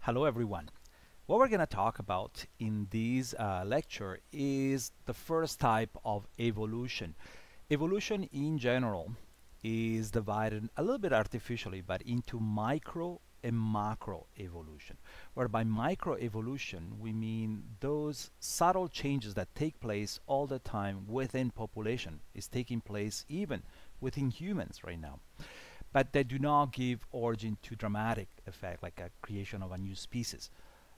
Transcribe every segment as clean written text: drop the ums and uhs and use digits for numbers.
Hello everyone. What we're going to talk about in this lecture is the first type of evolution. Evolution in general is divided a little bit artificially but into micro and macro evolution, where by micro evolution we mean those subtle changes that take place all the time within population, is taking place even within humans right now, but they do not give origin to dramatic effect like a creation of a new species.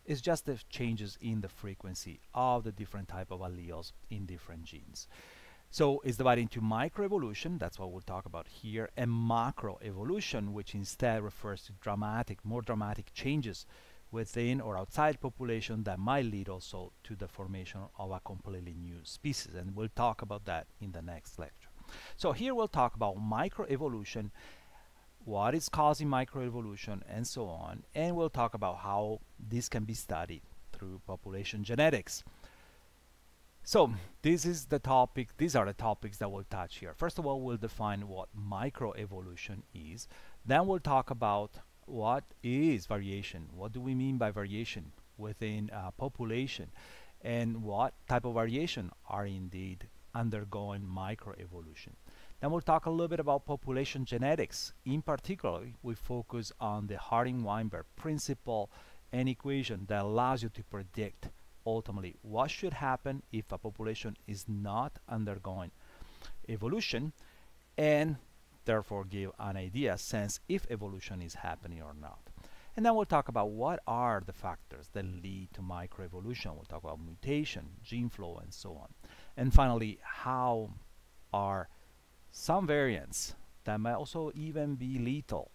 It's just the changes in the frequency of the different type of alleles in different genes. So it's divided into microevolution, that's what we'll talk about here, and macroevolution, which instead refers to more dramatic changes within or outside population that might lead also to the formation of a completely new species. And we'll talk about that in the next lecture. So here we'll talk about microevolution, what is causing microevolution, and so on. And we'll talk about how this can be studied through population genetics. So this is the topic, these are the topics that we'll touch here. First of all, we'll define what microevolution is. Then we'll talk about what is variation. What do we mean by variation within a population? And what type of variation are indeed undergoing microevolution. Then we'll talk a little bit about population genetics. In particular, we focus on the Harding-Weinberg principle and equation that allows you to predict ultimately what should happen if a population is not undergoing evolution, and therefore give an idea, sense if evolution is happening or not. And then we'll talk about what are the factors that lead to microevolution. We'll talk about mutation, gene flow, and so on. And finally, how are some variants that might also even be lethal,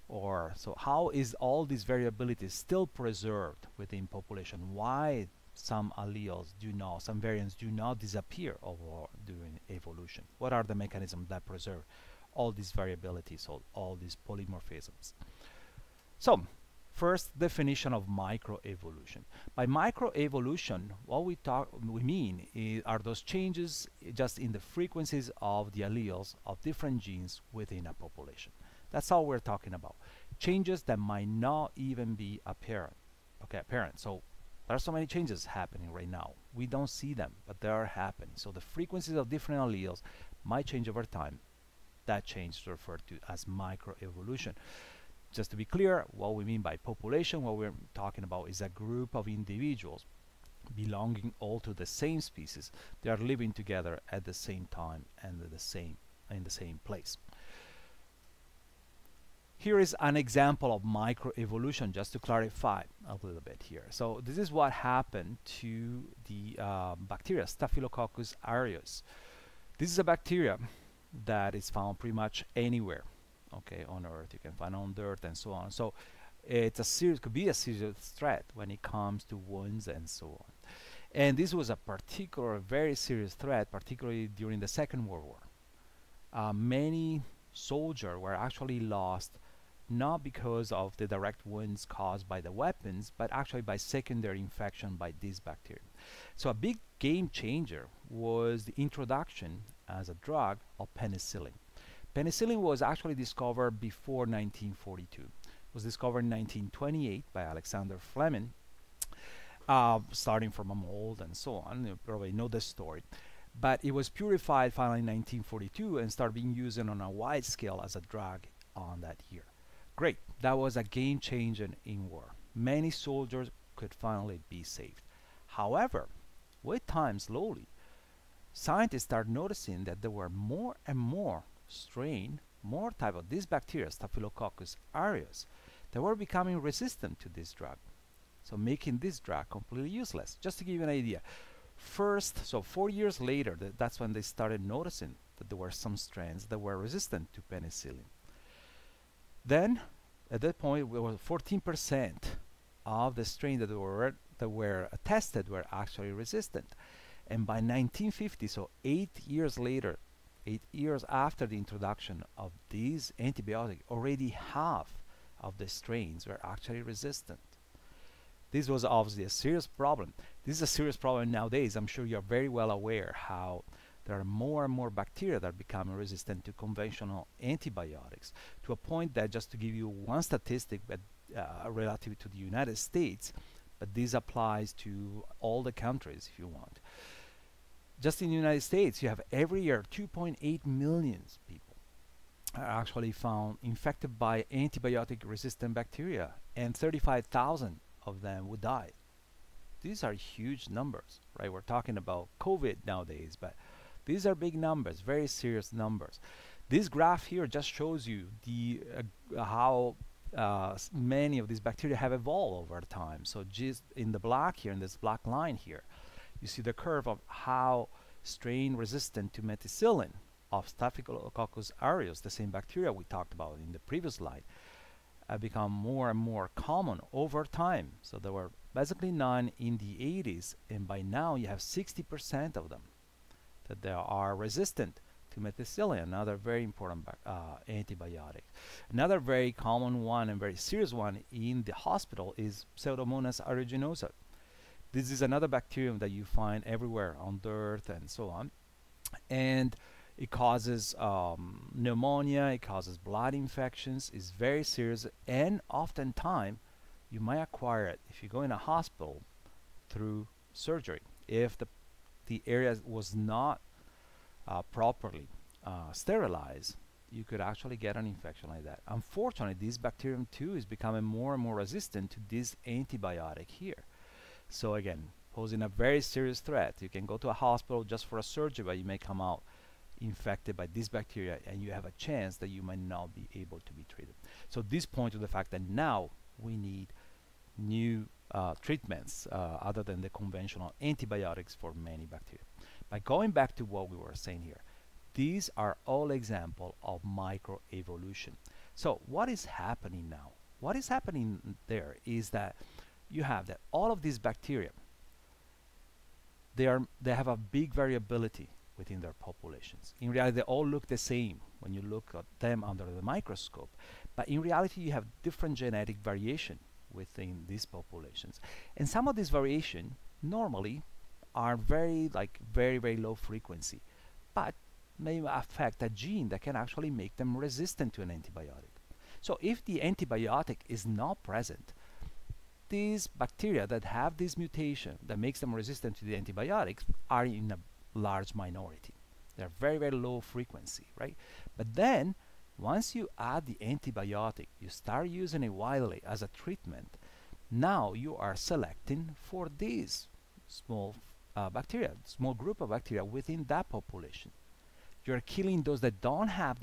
or so how is all these variabilities still preserved within population? Why some alleles do not, some variants do not disappear during evolution? What are the mechanisms that preserve all these variabilities, all these polymorphisms? So first, definition of microevolution. By microevolution, what we mean are those changes just in the frequencies of the alleles of different genes within a population. That's all we're talking about. Changes that might not even be apparent. So there are so many changes happening right now. We don't see them, but they are happening. So the frequencies of different alleles might change over time. That change is referred to as microevolution. Just to be clear, what we mean by population, what we're talking about is a group of individuals belonging all to the same species. They are living together at the same time and in the same place. Here is an example of microevolution, just to clarify a little bit here. So this is what happened to the bacteria, Staphylococcus aureus. This is a bacteria that is found pretty much anywhere, on Earth. You can find on dirt and so on. So it's a serious, could be a serious threat when it comes to wounds and so on. And this was a very serious threat, particularly during the Second World War. Many soldiers were actually lost, not because of the direct wounds caused by the weapons, but actually by secondary infection by this bacteria. So a big game changer was the introduction as a drug of penicillin. Penicillin was actually discovered before 1942. It was discovered in 1928 by Alexander Fleming, starting from a mold and so on. You probably know the story. But it was purified finally in 1942 and started being used on a wide scale as a drug on that year. Great, that was a game changer in war. Many soldiers could finally be saved. However, with time, slowly, scientists started noticing that there were more and more more type of these bacteria, Staphylococcus aureus, that were becoming resistant to this drug. So making this drug completely useless. Just to give you an idea, so 4 years later, that's when they started noticing that there were some strains that were resistant to penicillin. Then, at that point, 14% of the strains that were tested were actually resistant. And by 1950, so 8 years later, 8 years after the introduction of these antibiotics, already half of the strains were actually resistant. This was obviously a serious problem. This is a serious problem nowadays. I'm sure you're very well aware how there are more and more bacteria that are becoming resistant to conventional antibiotics, to a point that, just to give you one statistic, that relative to the United States, but this applies to all the countries if you want. Just in the United States, you have every year 2.8 million people are actually found infected by antibiotic-resistant bacteria, and 35,000 of them would die. These are huge numbers, right? We're talking about COVID nowadays, but these are big numbers, very serious numbers. This graph here just shows you the how many of these bacteria have evolved over time. So just in the black here, in this black line here, you see the curve of how strain resistant to methicillin of Staphylococcus aureus, the same bacteria we talked about in the previous slide, become more and more common over time. So there were basically none in the 80s, and by now you have 60% of them that they are resistant to methicillin, another very important antibiotic. Another very common one and very serious one in the hospital is Pseudomonas aeruginosa. This is another bacterium that you find everywhere on dirt and so on, and it causes pneumonia, it causes blood infections, it's very serious, and oftentimes you might acquire it if you go in a hospital through surgery. If the area was not properly sterilized, you could actually get an infection like that. Unfortunately, this bacterium too is becoming more and more resistant to this antibiotic here. So again, posing a very serious threat. You can go to a hospital just for a surgery, but you may come out infected by this bacteria, and you have a chance that you might not be able to be treated. So this points to the fact that now we need new treatments other than the conventional antibiotics for many bacteria. By going back to what we were saying here, these are all examples of microevolution. So what is happening now? What is happening there is that you have that all of these bacteria, they have a big variability within their populations. In reality, they all look the same when you look at them under the microscope, but in reality you have different genetic variation within these populations, and some of these variation normally are very low frequency, but may affect a gene that can actually make them resistant to an antibiotic. So if the antibiotic is not present, these bacteria that have this mutation that makes them resistant to the antibiotics are in a large minority. They're very low frequency, right? But then once you add the antibiotic, you start using it widely as a treatment, now you are selecting for these small bacteria, small group of bacteria within that population. You're killing those that don't have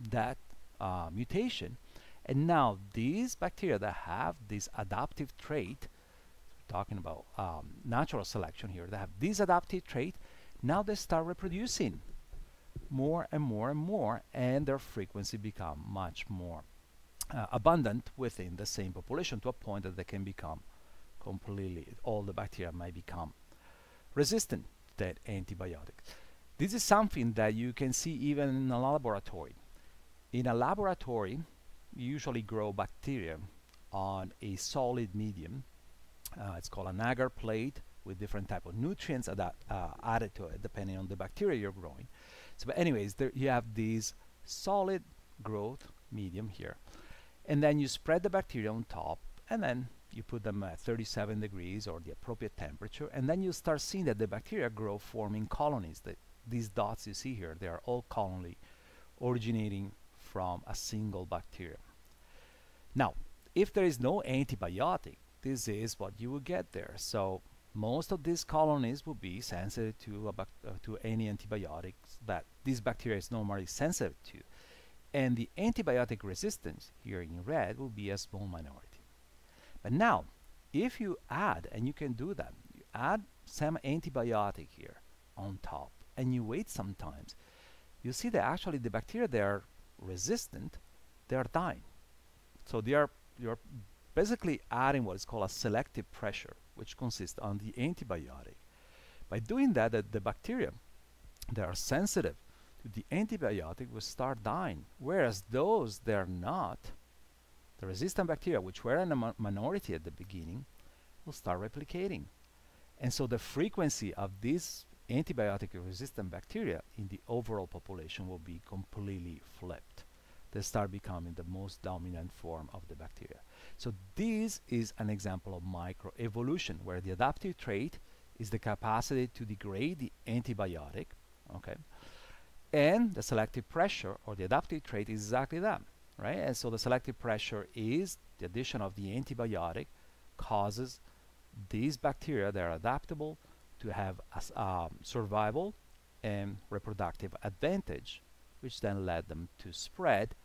that mutation, and now these bacteria that have this adaptive trait, we're talking about natural selection here, that have this adaptive trait, now they start reproducing more and more and more, and their frequency become much more abundant within the same population, to a point that they can become completely, all the bacteria might become resistant to that antibiotic. This is something that you can see even in a laboratory. In a laboratory, you usually grow bacteria on a solid medium. It's called an agar plate with different type of nutrients added to it depending on the bacteria you're growing. So but anyways, there you have this solid growth medium here, and then you spread the bacteria on top, and then you put them at 37 degrees or the appropriate temperature, and then you start seeing that the bacteria grow, forming colonies. These dots you see here, they are all colony originating from a single bacterium. Now, if there is no antibiotic, this is what you will get there. So most of these colonies will be sensitive to any antibiotics that this bacteria is normally sensitive to. And the antibiotic resistance here in red will be a small minority. But now, if you add, and you can do that, you add some antibiotic here on top, and you wait sometimes, you see that actually the bacteria that are resistant, they are dying. So you're basically adding what is called a selective pressure, which consists on the antibiotic. By doing that, the bacteria that are sensitive to the antibiotic will start dying, whereas those that are not, the resistant bacteria, which were in a minority at the beginning, will start replicating. And so the frequency of these antibiotic resistant bacteria in the overall population will be completely flipped. they start becoming the most dominant form of the bacteria. So this is an example of microevolution, where the adaptive trait is the capacity to degrade the antibiotic, okay? And the selective pressure, or the adaptive trait, is exactly that, right? And so the selective pressure is the addition of the antibiotic causes these bacteria that are adaptable to have a survival and reproductive advantage, which then led them to spread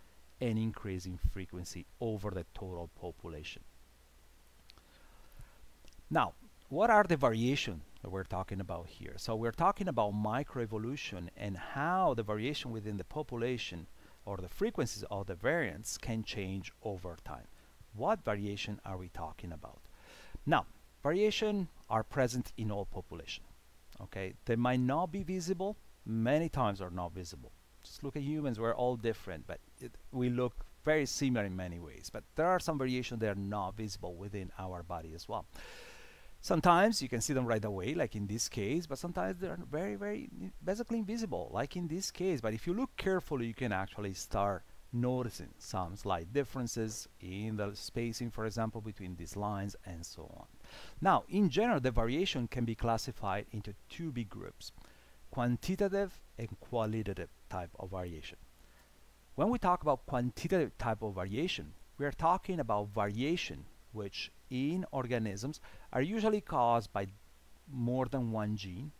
and increase in frequency over the total population. Now, what are the variations that we're talking about here? So we're talking about microevolution and how the variation within the population or the frequencies of the variants can change over time. What variation are we talking about? Now, variation are present in all population. Okay, they might not be visible, many times are not visible. Just look at humans, we're all different, but we look very similar in many ways. But there are some variations that are not visible within our body as well. Sometimes you can see them right away, like in this case, but sometimes they're very, very basically invisible, like in this case. But if you look carefully, you can actually start noticing some slight differences in the spacing, for example, between these lines and so on. Now, in general, the variation can be classified into two big groups: quantitative and qualitative type of variation. When we talk about quantitative type of variation, we are talking about variation which in organisms are usually caused by more than one gene,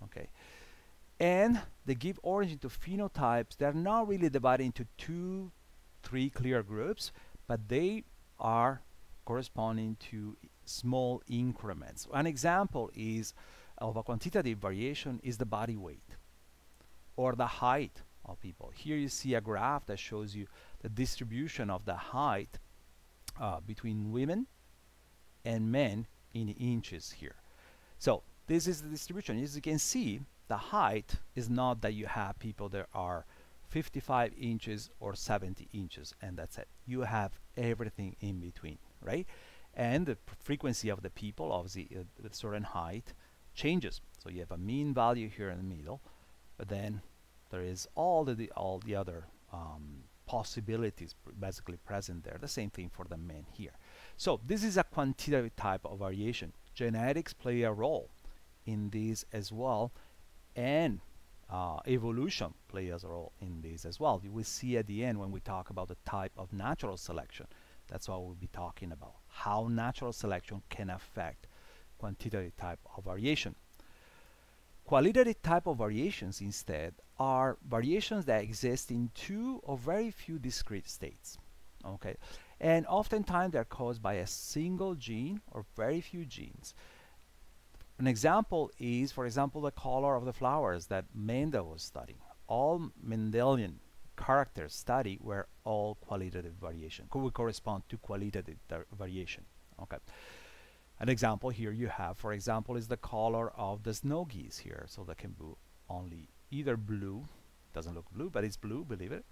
okay? And they give origin to phenotypes that are not really divided into 2-3 clear groups, but they are corresponding to small increments. An example is of a quantitative variation is the body weight or the height of people. Here you see a graph that shows you the distribution of the height between women and men in inches here. So this is the distribution. As you can see, the height is not that you have people that are 55 inches or 70 inches and that's it. You have everything in between, right? And the frequency of the people, obviously, with certain height changes. So you have a mean value here in the middle, but then there is all the other possibilities basically present there. The same thing for the men here. So this is a quantitative type of variation. Genetics play a role in this as well, and evolution plays a role in this as well. You will see at the end when we talk about the type of natural selection. That's what we'll be talking about, how natural selection can affect quantitative type of variation. Qualitative type of variations instead are variations that exist in two or very few discrete states, okay? And oftentimes they're caused by a single gene or very few genes. An example is, for example, the color of the flowers that Mendel was studying. All Mendelian characters studied were all qualitative variation, would correspond to qualitative variation, okay? An example here you have, for example, is the color of the snow geese here. So that can be only either blue, doesn't look blue, but it's blue, believe it,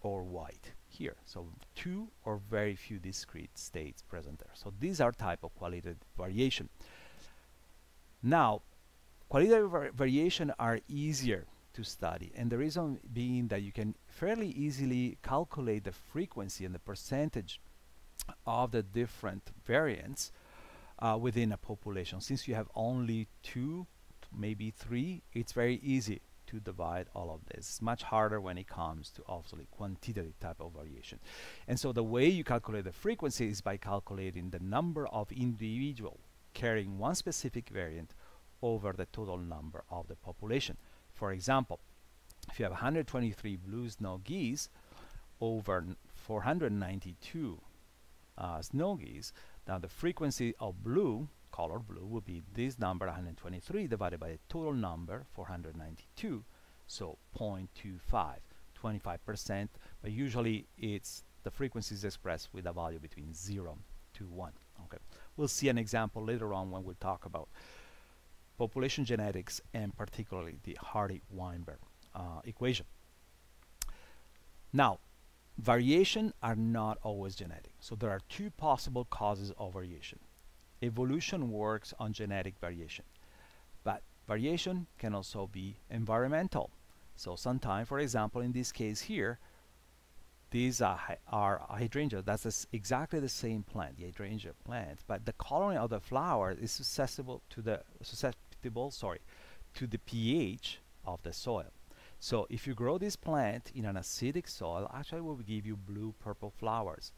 or white here. So two or very few discrete states present there. So these are type of qualitative variation. Now, qualitative variation are easier to study, and the reason being that you can fairly easily calculate the frequency and the percentage of the different variants within a population. Since you have only 2, maybe 3, it's very easy to divide all of this. It's much harder when it comes to obviously quantitative type of variation. And so the way you calculate the frequency is by calculating the number of individuals carrying one specific variant over the total number of the population. For example, if you have 123 blue snow geese over 492 snow geese, now the frequency of blue, color blue, will be this number 123 divided by the total number 492, so 0.25, 25%, but usually it's the frequency is expressed with a value between 0 to 1. Okay, we'll see an example later on when we talk about population genetics and particularly the Hardy-Weinberg equation. Now, variation are not always genetic. So there are two possible causes of variation. Evolution works on genetic variation, but variation can also be environmental. So sometimes, for example, in this case here, these are hydrangea. That's exactly the same plant, the hydrangea plant, but the coloring of the flower is susceptible to the pH of the soil. So if you grow this plant in an acidic soil, actually it will give you blue-purple flowers,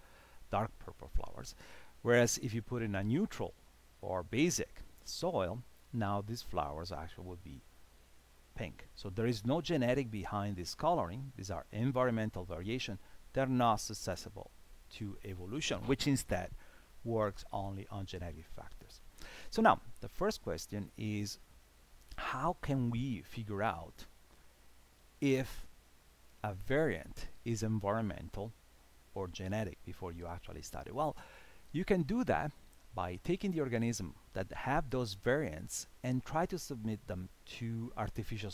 dark purple flowers. Whereas if you put in a neutral or basic soil, now these flowers actually will be pink. So there is no genetic behind this coloring. These are environmental variation. They're not susceptible to evolution, which instead works only on genetic factors. So now the first question is, how can we figure out if a variant is environmental or genetic before you actually study? Well, you can do that by taking the organism that have those variants and try to submit them to artificial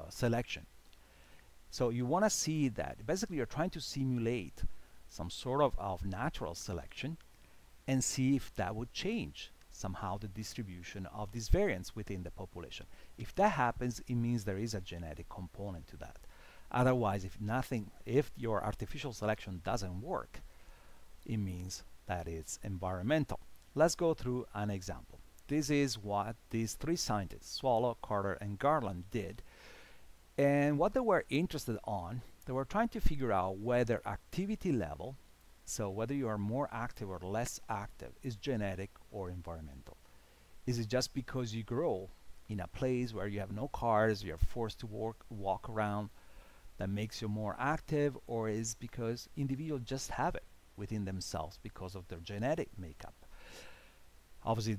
selection. So you want to see that basically you're trying to simulate some sort of natural selection and see if that would change somehow the distribution of these variants within the population. If that happens, it means there is a genetic component to that. Otherwise, if your artificial selection doesn't work, it means that it's environmental. Let's go through an example. This is what these three scientists, Swallow, Carter, and Garland, did. And what they were interested on, they were trying to figure out whether activity level, so whether you are more active or less active, is genetic or environmental. Is it just because you grow in a place where you have no cars, you're forced to walk around, that makes you more active, or is because individuals just have it within themselves because of their genetic makeup? Obviously,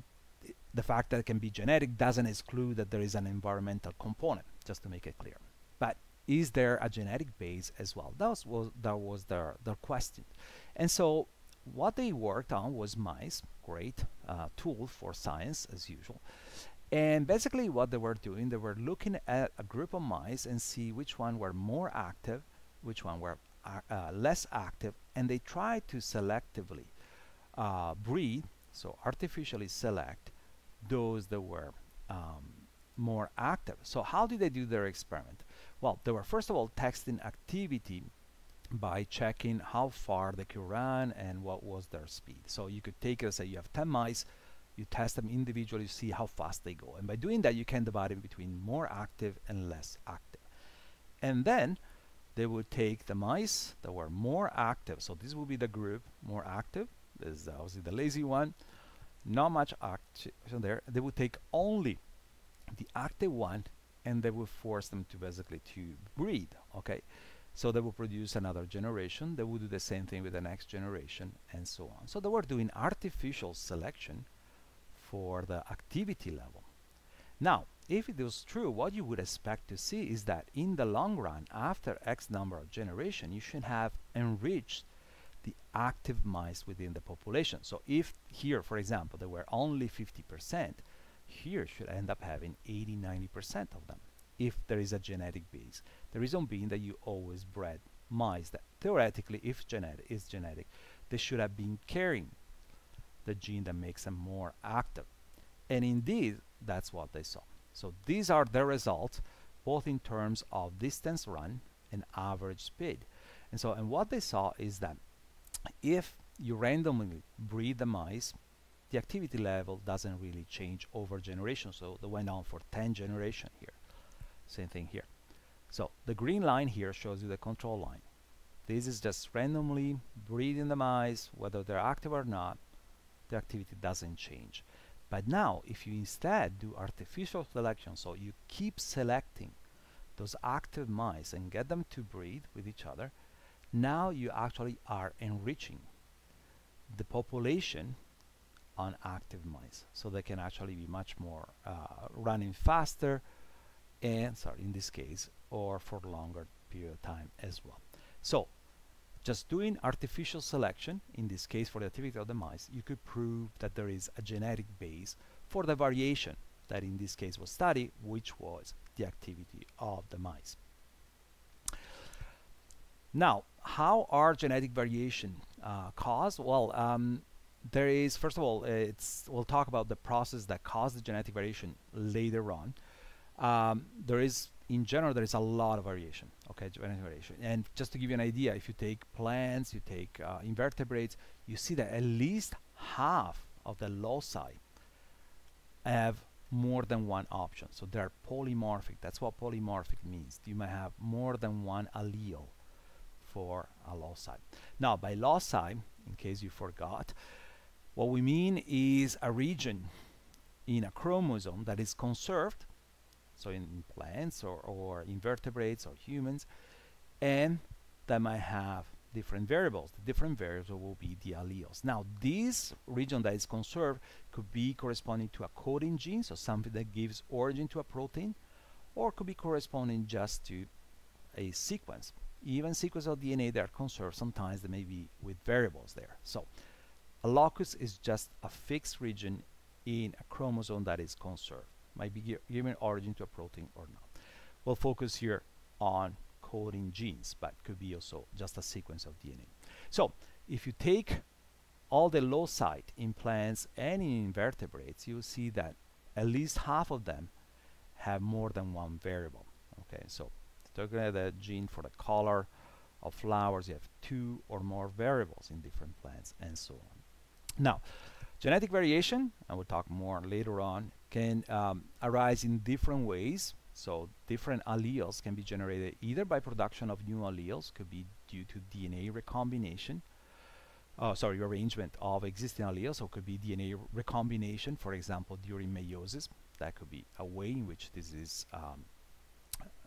the fact that it can be genetic doesn't exclude that there is an environmental component, just to make it clear. But is there a genetic base as well? That was their question. And so what they worked on was mice, great tool for science as usual. And basically what they were doing, they were looking at a group of mice and see which one were more active, which one were less active, and they tried to selectively breed, so artificially select those that were more active. So how did they do their experiment? Well, they were first of all testing activity by checking how far they could run and what was their speed. So you could take it, say you have 10 mice, you test them individually, see how fast they go. And by doing that, you can divide it between more active and less active. And then they would take the mice that were more active. So this will be the group more active. This is obviously the lazy one. Not much action there. They would take only the active one and they would force them to basically to breed. Okay, so they will produce another generation. They will do the same thing with the next generation and so on. So they were doing artificial selection for the activity level. Now, if it was true, what you would expect to see is that in the long run, after X number of generations, you should have enriched the active mice within the population. So if here, for example, there were only 50%, here should end up having 80-90% of them if there is a genetic base. The reason being that you always bred mice that theoretically, if is genetic, they should have been carrying the gene that makes them more active. And indeed, that's what they saw. So these are the results, both in terms of distance run and average speed. And so, and what they saw is that if you randomly breed the mice, the activity level doesn't really change over generations. So they went on for 10 generations here. Same thing here. So the green line here shows you the control line. This is just randomly breeding the mice, whether they're active or not, the activity doesn't change. But now, if you instead do artificial selection, so you keep selecting those active mice and get them to breed with each other, now you actually are enriching the population on active mice. So they can actually be much more running faster and, sorry, in this case, or for longer period of time as well. So just doing artificial selection, in this case for the activity of the mice, you could prove that there is a genetic base for the variation that in this case was studied, which was the activity of the mice. Now, how are genetic variation caused? Well, there is, first of all, we'll talk about the process that caused the genetic variation later on. There is in general, there is a lot of variation, okay, genetic variation. And just to give you an idea, if you take plants, you take invertebrates, you see that at least half of the loci have more than one option. So they're polymorphic. That's what polymorphic means. You might have more than one allele for a loci. Now, by loci, in case you forgot, what we mean is a region in a chromosome that is conserved, so in plants or invertebrates or humans, and that might have different variables. The different variables will be the alleles. Now, this region that is conserved could be corresponding to a coding gene, so something that gives origin to a protein, or could be corresponding just to a sequence. Even sequence of DNA that are conserved, sometimes they may be with variables there. So a locus is just a fixed region in a chromosome that is conserved. Might be giving origin to a protein or not. We'll focus here on coding genes, but could be also just a sequence of DNA. So if you take all the loci in plants and in invertebrates, you'll see that at least half of them have more than one variable. Okay, so talking about the gene for the color of flowers, you have 2 or more variables in different plants, and so on. Now, genetic variation, and we'll talk more later on, can arise in different ways. So different alleles can be generated either by production of new alleles, could be due to DNA recombination, rearrangement of existing alleles, or could be DNA recombination, for example, during meiosis. That could be a way in which this is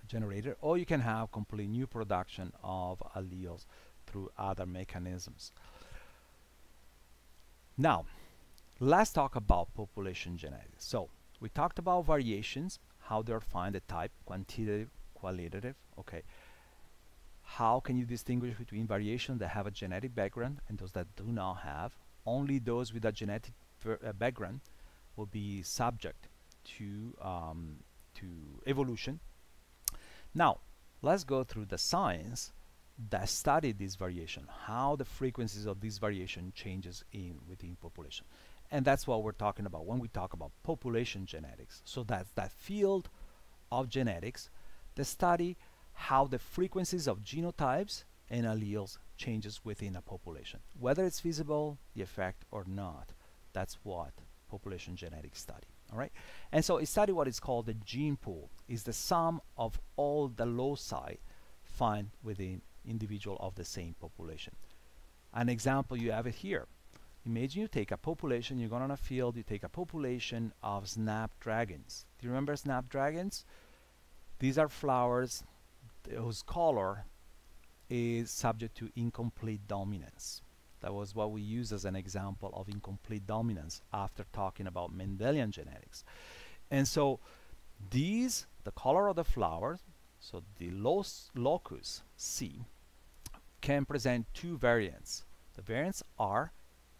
generated, or you can have complete new production of alleles through other mechanisms. Now, let's talk about population genetics. So we talked about variations, how they're defined, the type, quantitative, qualitative. Okay, how can you distinguish between variations that have a genetic background and those that do not have? Only those with a genetic background will be subject to evolution. Now, let's go through the science that studied this variation, how the frequencies of this variation changes within population. And that's what we're talking about when we talk about population genetics. So that's that field of genetics that study how the frequencies of genotypes and alleles changes within a population. Whether it's visible, the effect, or not, that's what population genetics study. All right, and so it studied what is called the gene pool. Is the sum of all the loci found within individual of the same population. An example, you have it here. Imagine you take a population, you go on a field, you take a population of snapdragons. Do you remember snapdragons? These are flowers whose color is subject to incomplete dominance. That was what we use as an example of incomplete dominance after talking about Mendelian genetics. And so these, the color of the flower, so the locus C, can present 2 variants. The variants are,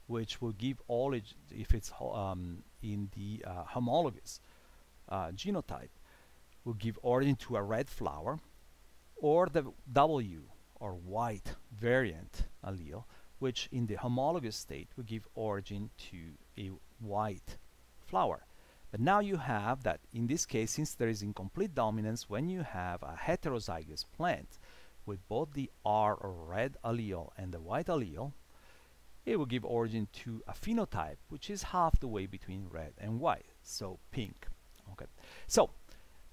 which will give origin, if it's in the homologous genotype, will give origin to a red flower, or the W, or white variant allele, which in the homologous state will give origin to a white flower. But now you have that, in this case, since there is incomplete dominance, when you have a heterozygous plant with both the R or red allele and the white allele, it will give origin to a phenotype which is half the way between red and white, so pink. Okay, so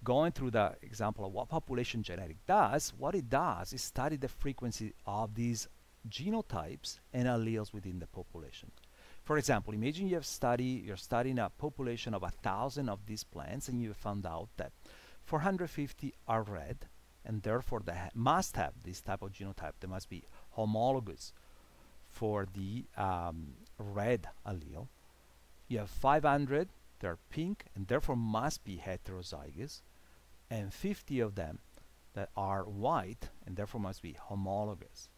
going through the example of what population genetic does, what it does is study the frequency of these genotypes and alleles within the population. For example, imagine you're studying a population of 1,000 of these plants, and you found out that 450 are red, and therefore they must have this type of genotype. They must be homologous for the red allele. You have 500, they're pink, and therefore must be heterozygous, and 50 of them that are white, and therefore must be homologous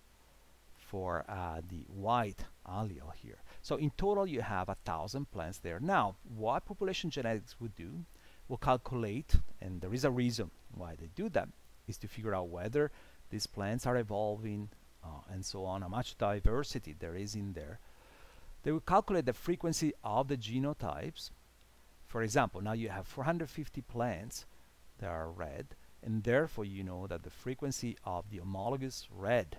for the white allele here. So in total you have 1,000 plants there. Now, what population genetics would do, will calculate, and there is a reason why they do that, is to figure out whether these plants are evolving and so on, how much diversity there is in there. They will calculate the frequency of the genotypes. For example, now you have 450 plants that are red, and therefore you know that the frequency of the homologous red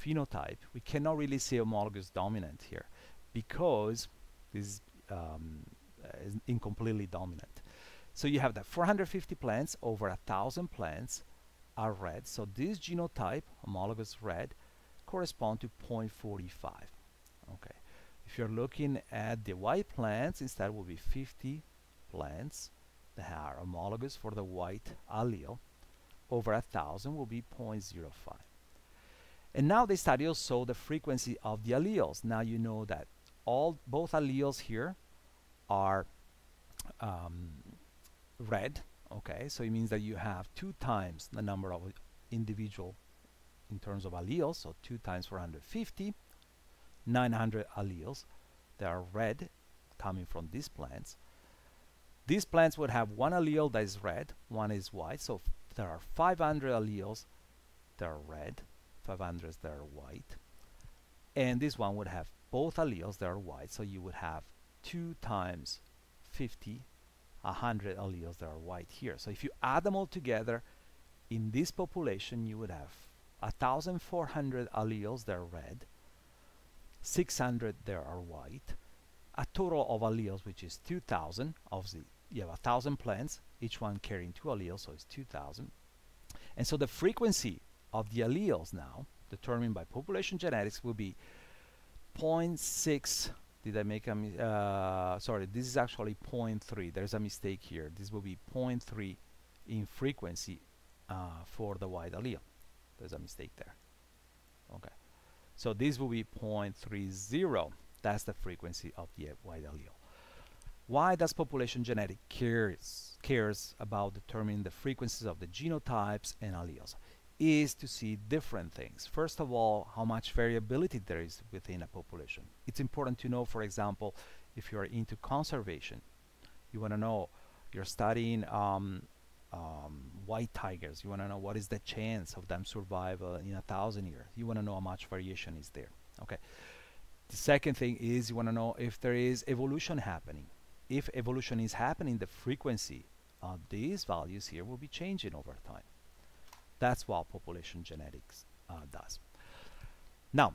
phenotype, we cannot really say homologous dominant here because this is incompletely dominant. So you have that 450 plants over 1,000 plants are red. So this genotype, homologous red, correspond to 0.45. Okay. If you're looking at the white plants, instead will be 50 plants that are homologous for the white allele over 1,000 will be 0.05. And now they study also the frequency of the alleles. Now you know that both alleles here are red. Okay, so it means that you have 2 times the number of individual in terms of alleles, so 2 times 450, 900 alleles that are red coming from these plants. These plants would have one allele that is red, one is white, so there are 500 alleles that are red, 500 that are white, and this one would have both alleles that are white, so you would have 2 times 50, 100 alleles that are white here. So if you add them all together in this population, you would have 1,400 alleles that are red, 600 that are white, a total of alleles which is 2,000. Obviously you have 1,000 plants, each one carrying 2 alleles, so it's 2,000. And so the frequency of the alleles now determined by population genetics will be 0.6. Did I make a sorry, this is actually 0.3. There's a mistake here. This will be 0.3 in frequency for the white allele. There's a mistake there. Okay, so this will be 0.30. That's the frequency of the white allele. Why does population genetics cares about determining the frequencies of the genotypes and alleles? Is to see different things. First of all, how much variability there is within a population. It's important to know, for example, if you're into conservation, you want to know, you're studying white tigers, you want to know what is the chance of them survival in 1,000 years. You want to know how much variation is there. Okay. The second thing is you want to know if there is evolution happening. If evolution is happening, the frequency of these values here will be changing over time. That's what population genetics does. Now,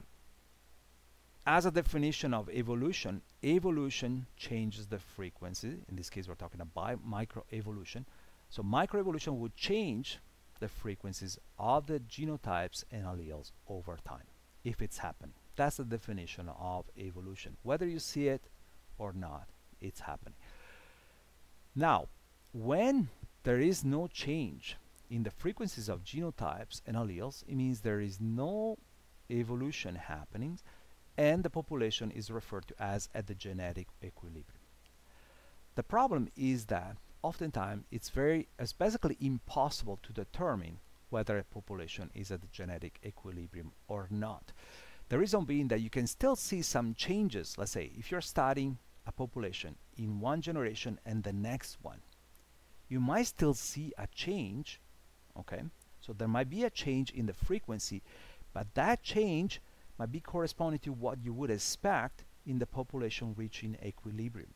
as a definition of evolution, evolution changes the frequency. In this case, we're talking about microevolution. So microevolution would change the frequencies of the genotypes and alleles over time, if it's happening. That's the definition of evolution. Whether you see it or not, it's happening. Now, when there is no change in the frequencies of genotypes and alleles, it means there is no evolution happening, and the population is referred to as at the genetic equilibrium. The problem is that oftentimes it's basically impossible to determine whether a population is at the genetic equilibrium or not. The reason being that you can still see some changes. Let's say if you're studying a population in one generation and the next one, you might still see a change. Okay, so there might be a change in the frequency, but that change might be corresponding to what you would expect in the population reaching equilibrium.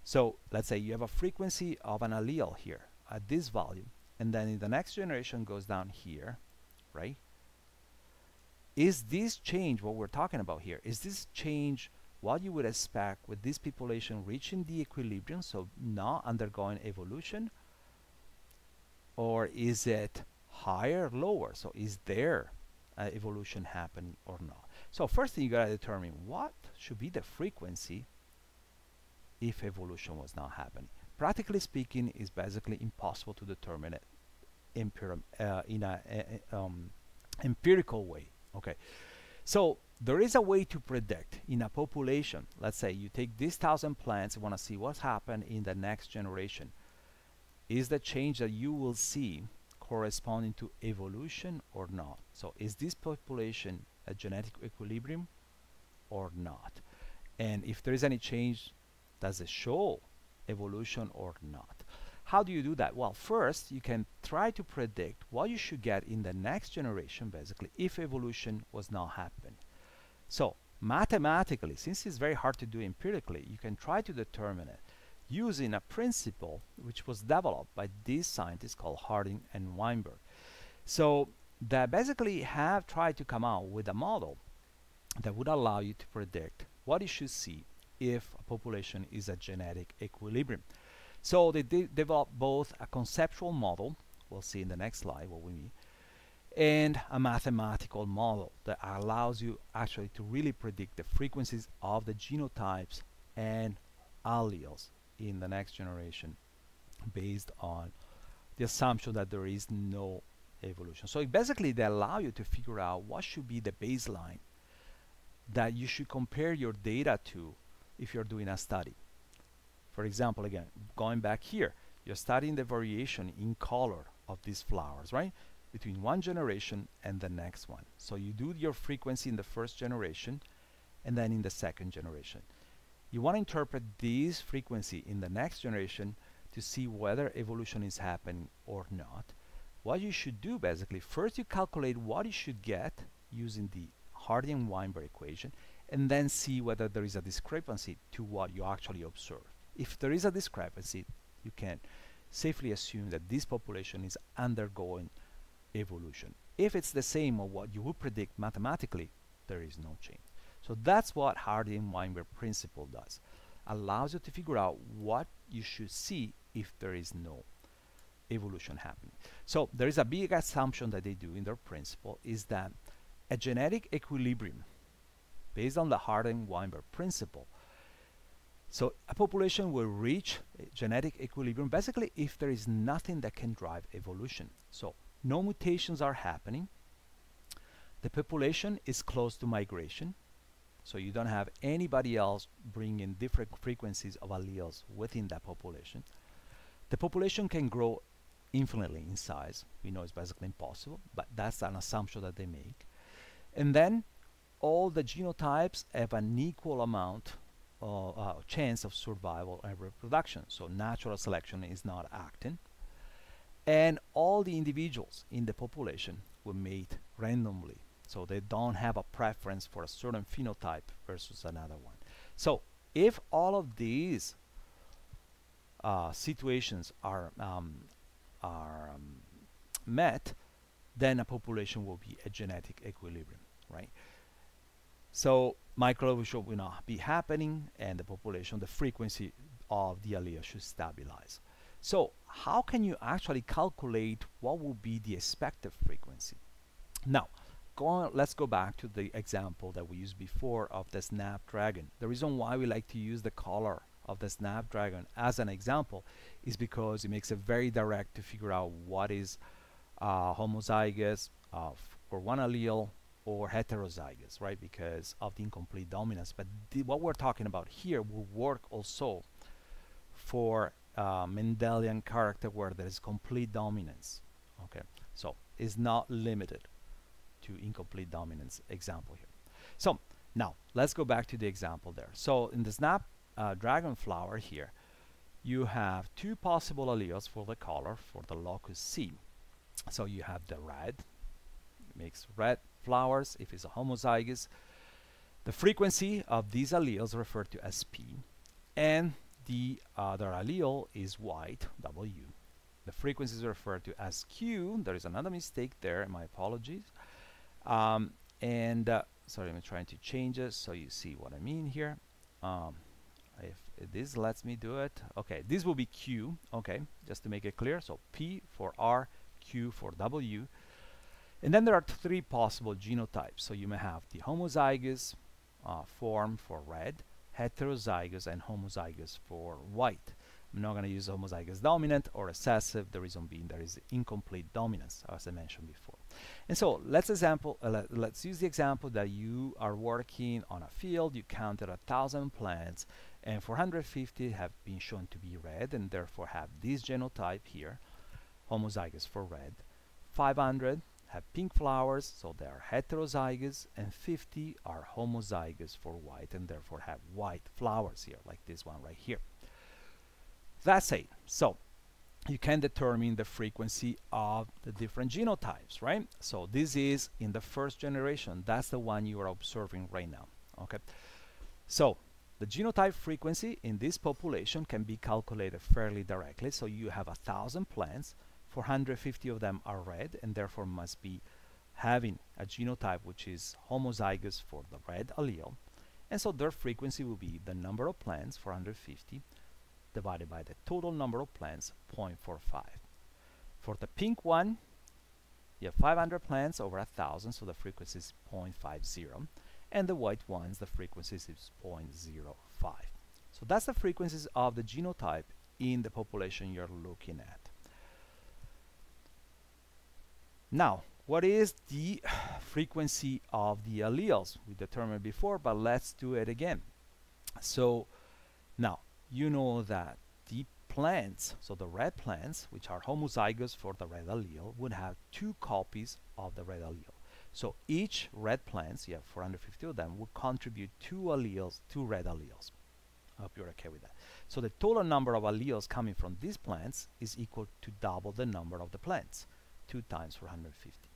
So let's say you have a frequency of an allele here at this value, and then in the next generation goes down here, right? Is this change, what we're talking about here, is this change what you would expect with this population reaching the equilibrium, so not undergoing evolution? Or is it higher, lower? So is there evolution happening or not? So first thing you gotta determine what should be the frequency if evolution was not happening. Practically speaking, it's basically impossible to determine it in an empirical way. Okay, so there is a way to predict in a population. Let's say you take these 1,000 plants, you want to see what's happened in the next generation. Is the change that you will see corresponding to evolution or not? So is this population at genetic equilibrium or not? And if there is any change, does it show evolution or not? How do you do that? Well, first you can try to predict what you should get in the next generation, basically, if evolution was not happening. So mathematically, since it's very hard to do empirically, you can try to determine it. using a principle which was developed by these scientists called Harding and Weinberg. So they basically have tried to come out with a model that would allow you to predict what you should see if a population is at genetic equilibrium. So they developed both a conceptual model, we'll see in the next slide what we mean, and a mathematical model that allows you actually to really predict the frequencies of the genotypes and alleles in the next generation based on the assumption that there is no evolution. So basically they allow you to figure out what should be the baseline that you should compare your data to if you're doing a study. For example, again, going back here, you're studying the variation in color of these flowers, right? Between one generation and the next one. So you do your frequency in the first generation and then in the second generation. You want to interpret this frequency in the next generation to see whether evolution is happening or not. What you should do basically, first you calculate what you should get using the Harding-Weinberg equation, and then see whether there is a discrepancy to what you actually observe. If there is a discrepancy, you can safely assume that this population is undergoing evolution. If it's the same of what you would predict mathematically, there is no change. So that's what Harding-Weinberg principle does. Allows you to figure out what you should see if there is no evolution happening. So there is a big assumption that they do in their principle is that a genetic equilibrium based on the Harding-Weinberg principle. So a population will reach a genetic equilibrium basically if there is nothing that can drive evolution. So no mutations are happening. The population is close to migration. So you don't have anybody else bringing different frequencies of alleles within that population. The population can grow infinitely in size. We know it's basically impossible, but that's an assumption that they make. And then all the genotypes have an equal amount of chance of survival and reproduction. So natural selection is not acting. And all the individuals in the population were made randomly. So they don't have a preference for a certain phenotype versus another one. So if all of these situations are met, then a population will be a genetic equilibrium, right? So microevolution will not be happening, and the population, the frequency of the allele should stabilize. So how can you actually calculate what will be the expected frequency? Now, let's go back to the example that we used before of the Snapdragon. The reason why we like to use the color of the Snapdragon as an example is because it makes it very direct to figure out what is homozygous for one allele or heterozygous, right? Because of the incomplete dominance. But what we're talking about here will work also for Mendelian character where there is complete dominance. Okay, so it's not limited to incomplete dominance example here. So now let's go back to the example there. So in the Snapdragon flower here, you have two possible alleles for the color for the locus C. So you have the red, it makes red flowers if it's a homozygous. The frequency of these alleles referred to as P, and the other allele is white, W. The frequency is referred to as Q. There is another mistake there, my apologies. Sorry, I'm trying to change it so you see what I mean here. If this lets me do it, okay, this will be Q, okay, just to make it clear. So P for R, Q for W. And then there are three possible genotypes. So you may have the homozygous form for red, heterozygous, and homozygous for white. I'm not going to use homozygous dominant or recessive, the reason being there is incomplete dominance, as I mentioned before. And so let's use the example that you are working on a field, you counted 1,000 plants, and 450 have been shown to be red and therefore have this genotype here, homozygous for red. 500 have pink flowers, so they are heterozygous, and 50 are homozygous for white and therefore have white flowers here, like this one right here. That's it. So you can determine the frequency of the different genotypes, right? So this is in the first generation. That's the one you are observing right now. Okay. So The genotype frequency in this population can be calculated fairly directly. So you have 1,000 plants, 450 of them are red and therefore must be having a genotype which is homozygous for the red allele. And so their frequency will be the number of plants, 450, divided by the total number of plants, 0.45. For the pink one, you have 500 plants over 1,000, so the frequency is 0.50. And the white ones, the frequency is 0.05. So that's the frequencies of the genotype in the population you're looking at. Now, what is the frequency of the alleles? We determined before, but let's do it again. So now you know that the plants, so the red plants, which are homozygous for the red allele, would have 2 copies of the red allele. So each red plants, you have 450 of them, would contribute 2 alleles, 2 red alleles. I hope you're okay with that. So the total number of alleles coming from these plants is equal to double the number of the plants, 2 times 450.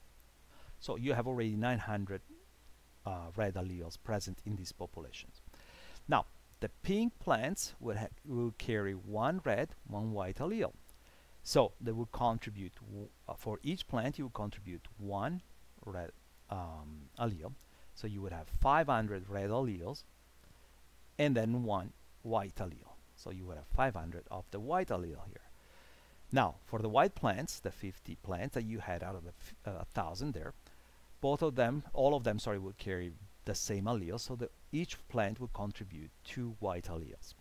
So you have already 900 red alleles present in these populations. Now, the pink plants will carry 1 red, 1 white allele. So they will contribute, for each plant, you will contribute 1 red allele. So you would have 500 red alleles and then 1 white allele. So you would have 500 of the white allele here. Now, for the white plants, the 50 plants that you had out of the 1,000 there, both of them, all of them, sorry, would carry the same allele, so that each plant would contribute 2 white alleles.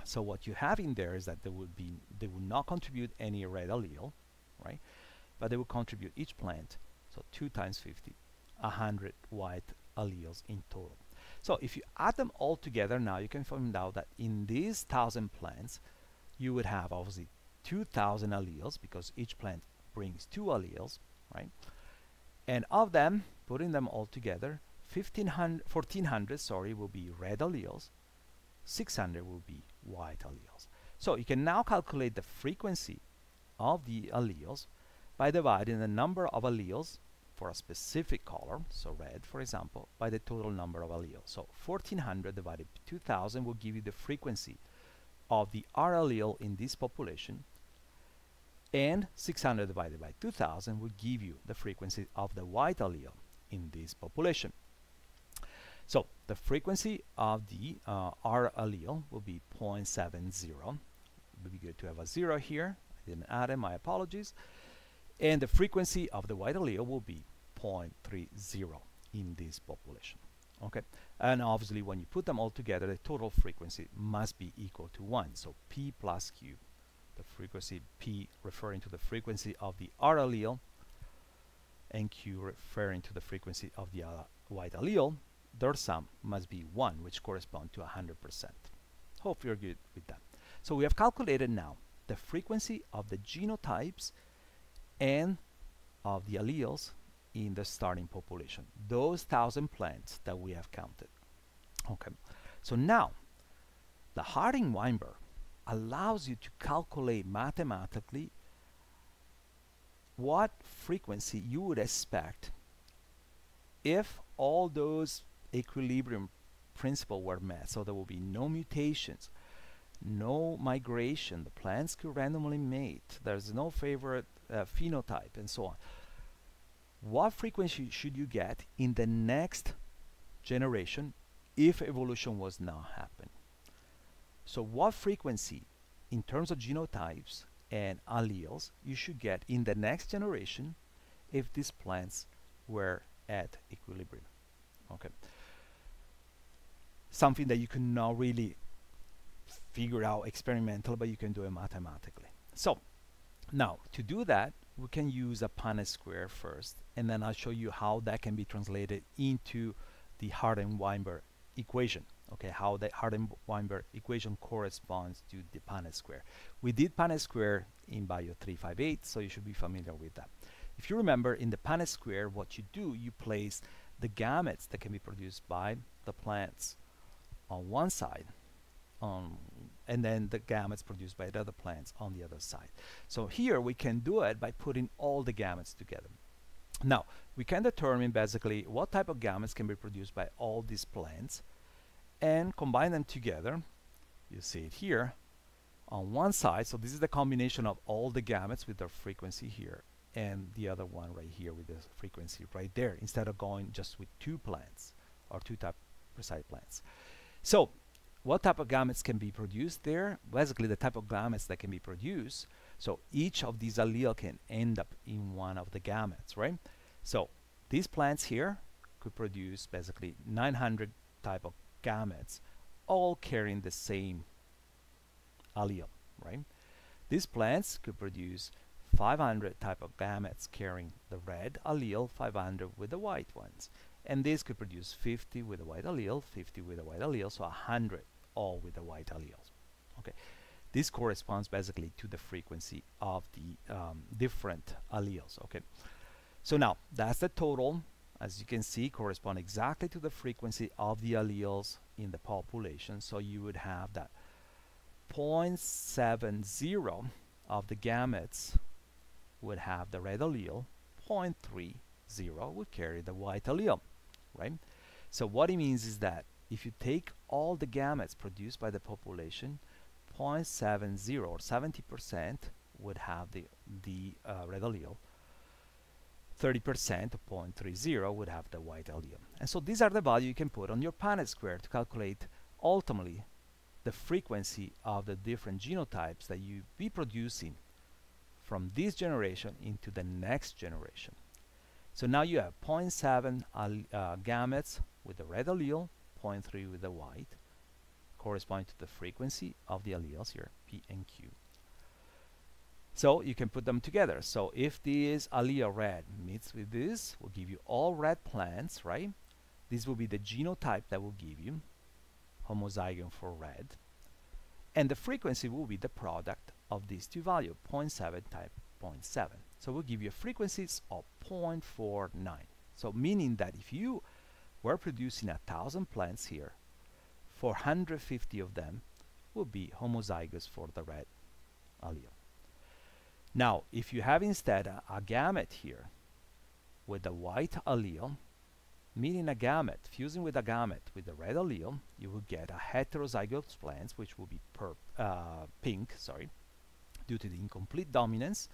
So what you have in there is that they would not contribute any red allele, right? But they will contribute each plant, so 2 times 50, 100 white alleles in total. So if you add them all together now, you can find out that in these 1,000 plants, you would have obviously 2,000 alleles, because each plant brings 2 alleles, right? And of them, putting them all together, 1,400, sorry, will be red alleles, 600 will be white alleles. So you can now calculate the frequency of the alleles by dividing the number of alleles for a specific color, so red for example, by the total number of alleles. So 1,400 divided by 2,000 will give you the frequency of the R allele in this population, and 600 divided by 2,000 will give you the frequency of the white allele in this population. So the frequency of the R allele will be 0.70. It would be good to have a 0 here. I didn't add it, my apologies. And the frequency of the white allele will be 0.30 in this population. Okay, and obviously when you put them all together, the total frequency must be equal to 1. So P plus Q, the frequency P referring to the frequency of the R allele, and Q referring to the frequency of the white allele, their sum must be 1, which corresponds to 100%. Hope you're good with that. So we have calculated now the frequency of the genotypes and of the alleles in the starting population, those 1,000 plants that we have counted. Okay, so now the Harding-Weinberg allows you to calculate mathematically what frequency you would expect if all those equilibrium principles were met. So there will be no mutations, no migration, the plants could randomly mate, there's no favorite phenotype, and so on. What frequency should you get in the next generation if evolution was not happening? So what frequency in terms of genotypes and alleles you should get in the next generation if these plants were at equilibrium? Okay, something that you can now really figure out experimentally, but you can do it mathematically. So now to do that, we can use a Punnett square first, and then I'll show you how that can be translated into the Harding-Weinberg equation. Okay, how the Harding-Weinberg equation corresponds to the Punnett square. We did Punnett square in BIO358, so you should be familiar with that. If you remember, in the Punnett square, what you do, you place the gametes that can be produced by the plants on one side, and then the gametes produced by the other plants on the other side. So here we can do it by putting all the gametes together. Now we can determine basically what type of gametes can be produced by all these plants, and combine them together. You see it here on one side. So this is the combination of all the gametes with their frequency here, and the other one right here with the frequency right there, instead of going just with two plants or two type precise plants. So what type of gametes can be produced there? Basically the type of gametes that can be produced. So each of these allele can end up in one of the gametes, right? So these plants here could produce basically 900 type of gametes, all carrying the same allele, right? These plants could produce 500 type of gametes carrying the red allele, 500 with the white ones. And this could produce 50 with the white allele, 50 with the white allele, so 100 all with the white alleles. Okay, this corresponds basically to the frequency of the different alleles. Okay, so now that's the total. As you can see, correspond exactly to the frequency of the alleles in the population. So you would have that 0.70 of the gametes would have the red allele, 0.30 would carry the white allele, right? So what it means is that if you take all the gametes produced by the population, 0.70 or 70% would have the red allele, 30% or 0.30 would have the white allele. And so these are the values you can put on your Punnett square to calculate ultimately the frequency of the different genotypes that you be producing from this generation into the next generation. So now you have 0.7 gametes with the red allele, 0.3 with the white, corresponding to the frequency of the alleles here, P and Q. So you can put them together. So if this allele red meets with this, will give you all red plants, right? This will be the genotype that will give you homozygote for red. And the frequency will be the product of these two values, 0.7 times 0.7. So we'll give you frequencies of 0.49. So meaning that if you were producing 1,000 plants here, 450 of them will be homozygous for the red allele. Now, if you have instead a gamete here with the white allele, meaning a gamete fusing with a gamete with the red allele, you will get a heterozygous plants, which will be pink, sorry, due to the incomplete dominance,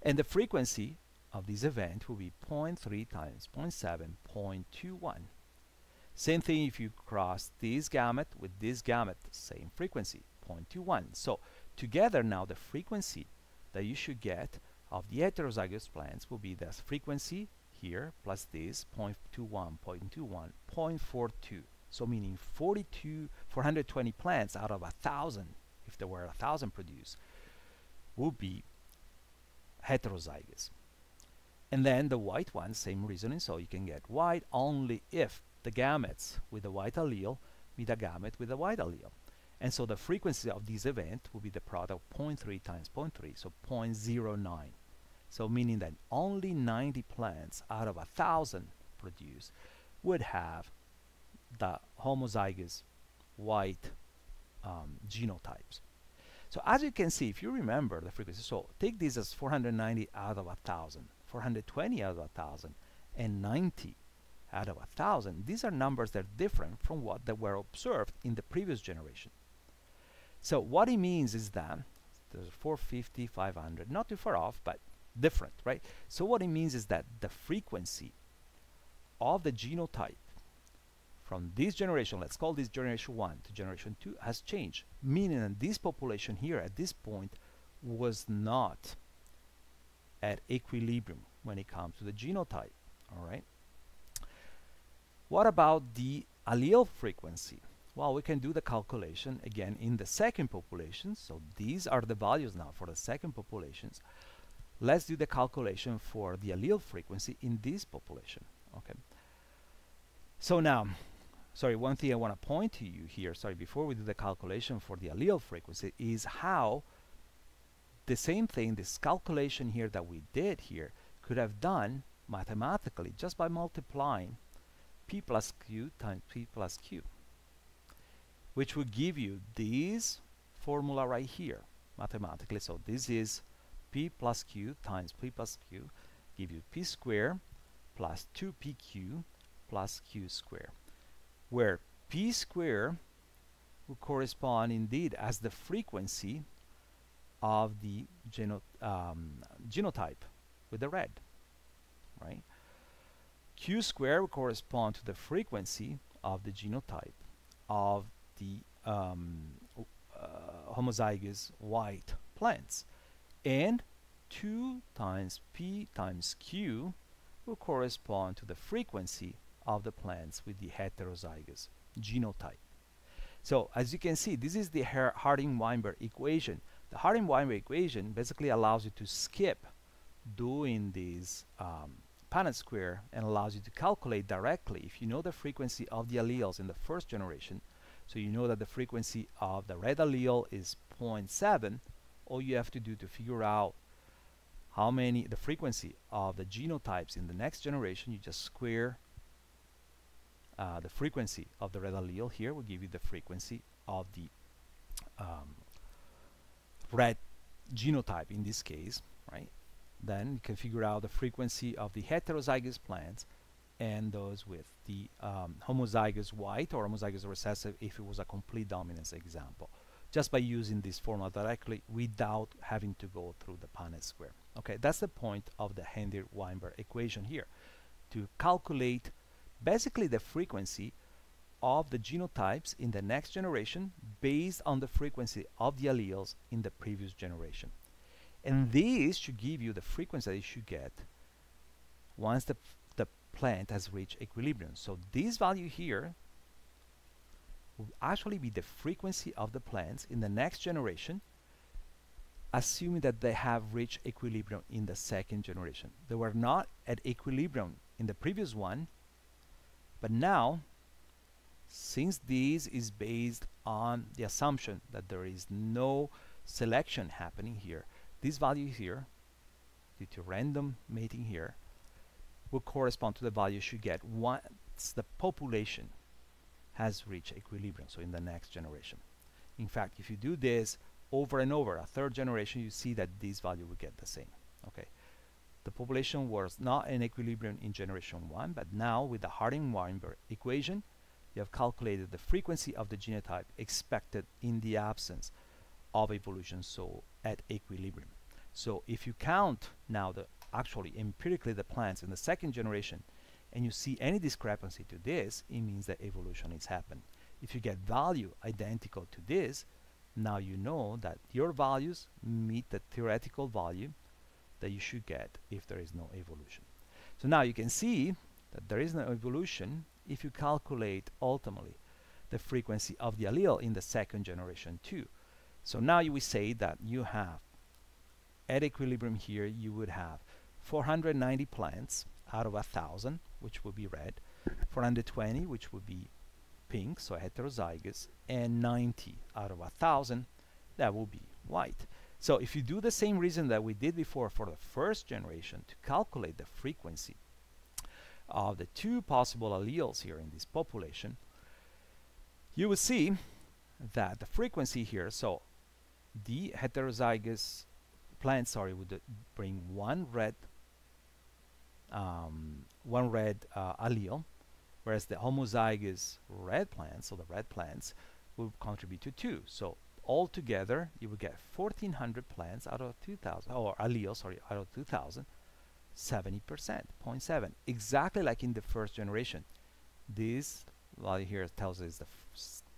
and the frequency of this event will be 0.3 times 0.7, 0.21. Same thing if you cross this gamete with this gamete, same frequency, 0.21. So together now the frequency that you should get of the heterozygous plants will be the frequency here plus this 0.21, 0.21, 0.42. So meaning 420 plants out of 1,000, if there were 1,000 produced, will be heterozygous. And then the white one, same reasoning, so you can get white only if the gametes with the white allele meet a gamete with a white allele. And so the frequency of this event will be the product of 0.3 times 0.3, so 0.09. So meaning that only 90 plants out of 1,000 produced would have the homozygous white genotypes. So as you can see, if you remember the frequency, so take this as 490 out of 1,000, 420 out of 1,000, and 90 out of 1,000. These are numbers that are different from what that were observed in the previous generation. So what it means is that there's 450, 500, not too far off, but different, right? So what it means is that the frequency of the genotype from this generation, let's call this generation 1 to generation 2, has changed, meaning that this population here at this point was not at equilibrium when it comes to the genotype. All right. What about the allele frequency? Well, we can do the calculation again in the second population. So these are the values now for the second populations. Let's do the calculation for the allele frequency in this population. Okay. So now, sorry, one thing I want to point to you here, sorry, before we do the calculation for the allele frequency, is how the same thing, this calculation here that we did here, could have done mathematically just by multiplying P plus Q times P plus Q, which would give you this formula right here mathematically. So this is P plus Q times P plus Q, give you P squared plus 2PQ plus Q squared, where p square will correspond indeed as the frequency of the genotype with the red, right? Q square will correspond to the frequency of the genotype of the homozygous white plants, and 2 times P times Q will correspond to the frequency of the plants with the heterozygous genotype. So as you can see, this is the Harding-Weinberg equation. The Harding-Weinberg equation basically allows you to skip doing this Punnett square and allows you to calculate directly. If you know the frequency of the alleles in the first generation, so you know that the frequency of the red allele is 0.7, all you have to do to figure out the frequency of the genotypes in the next generation, you just square the frequency of the red allele. Here will give you the frequency of the red genotype in this case, right? Then you can figure out the frequency of the heterozygous plants and those with the homozygous white or homozygous recessive if it was a complete dominance example, just by using this formula directly without having to go through the Punnett square. Okay, that's the point of the Harding-Weinberg equation here, to calculate basically the frequency of the genotypes in the next generation based on the frequency of the alleles in the previous generation. And this should give you the frequency that you should get once the plant has reached equilibrium. So this value here will actually be the frequency of the plants in the next generation, assuming that they have reached equilibrium in the second generation. They were not at equilibrium in the previous one, but now, since this is based on the assumption that there is no selection happening here, this value here, due to random mating here, will correspond to the value you should get once the population has reached equilibrium, so in the next generation. In fact, if you do this over and over, a third generation, you see that this value will get the same. Okay, the population was not in equilibrium in generation 1, but now with the Harding-Weinberg equation, you have calculated the frequency of the genotype expected in the absence of evolution, so at equilibrium. So if you count now actually empirically the plants in the second generation and you see any discrepancy to this, it means that evolution is happening. If you get value identical to this, now you know that your values meet the theoretical value that you should get if there is no evolution. So now you can see that there is no evolution if you calculate ultimately the frequency of the allele in the second generation too. So now you will say that you have at equilibrium here you would have 490 plants out of 1,000, which would be red, 420 which would be pink, so heterozygous, and 90 out of 1,000 that will be white. So if you do the same reason that we did before for the first generation to calculate the frequency of the two possible alleles here in this population, you will see that the frequency here, so the heterozygous plant, would bring one red allele, whereas the homozygous red plants, so the red plants, will contribute to 2. So altogether, you will get 1,400 plants out of 2,000, or alleles, sorry, out of 2,000, 70%, 0.7, exactly like in the first generation. This value here tells us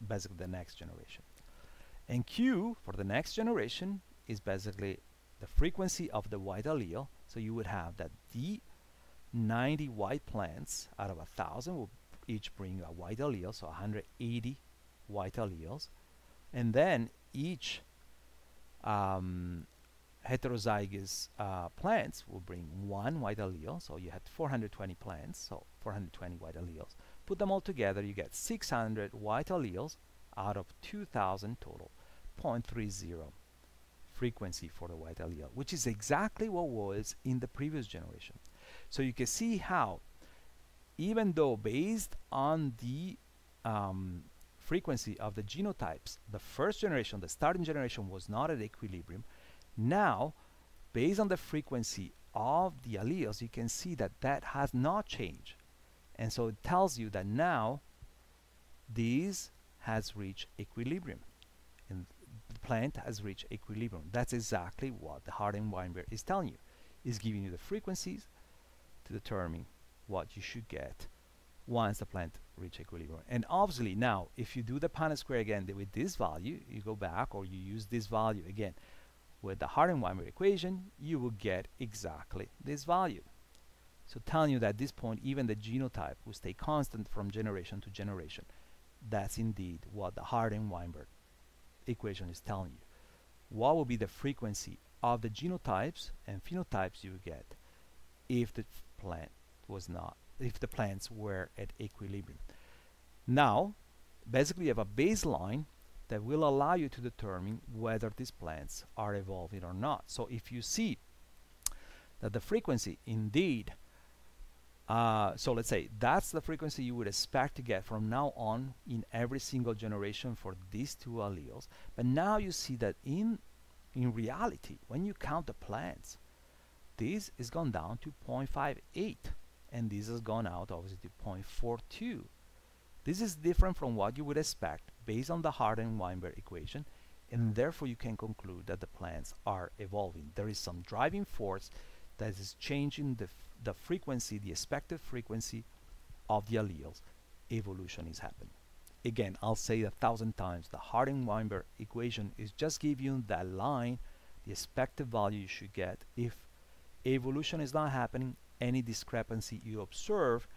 basically the next generation. And Q for the next generation is basically the frequency of the white allele. So you would have that the 90 white plants out of 1,000 will each bring a white allele, so 180 white alleles, and then each heterozygous plants will bring one white allele, so you had 420 plants, so 420 white alleles. Put them all together, you get 600 white alleles out of 2,000 total, 0.30 frequency for the white allele, which is exactly what was in the previous generation. So you can see how, even though based on the frequency of the genotypes, the first generation, the starting generation, was not at equilibrium. Now, based on the frequency of the alleles, you can see that that has not changed. And so it tells you that now this has reached equilibrium, and the plant has reached equilibrium. That's exactly what the Harden-Weinberg is telling you. It's giving you the frequencies to determine what you should get once the plant reach equilibrium. And obviously now, if you do the Punnett square again with this value, you go back or you use this value again with the Harden-Weinberg equation, you will get exactly this value. So telling you that at this point, even the genotype will stay constant from generation to generation. That's indeed what the Harden-Weinberg equation is telling you. What will be the frequency of the genotypes and phenotypes you get if the plant was not, if the plants were at equilibrium? Now, basically you have a baseline that will allow you to determine whether these plants are evolving or not. So if you see that the frequency indeed, so let's say that's the frequency you would expect to get from now on in every single generation for these two alleles, but now you see that in reality, when you count the plants, this is gone down to 0.58 and this has gone out obviously to 0.42. This is different from what you would expect based on the Harden-Weinberg equation, and therefore you can conclude that the plants are evolving. There is some driving force that is changing the frequency, the expected frequency of the alleles. Evolution is happening. Again, I'll say 1,000 times, the Harden-Weinberg equation is just giving you that line, the expected value you should get. If evolution is not happening, any discrepancy you observe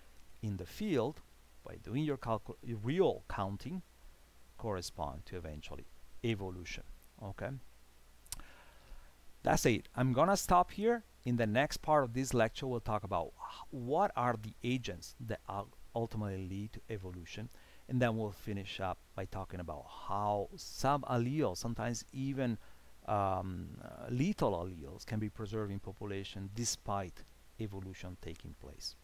in the field by doing your real counting correspond to eventually evolution. Okay, that's it. I'm gonna stop here. In the next part of this lecture, we'll talk about what are the agents that ultimately lead to evolution, and then we'll finish up by talking about how some alleles, sometimes even lethal alleles, can be preserved in population despite evolution taking place.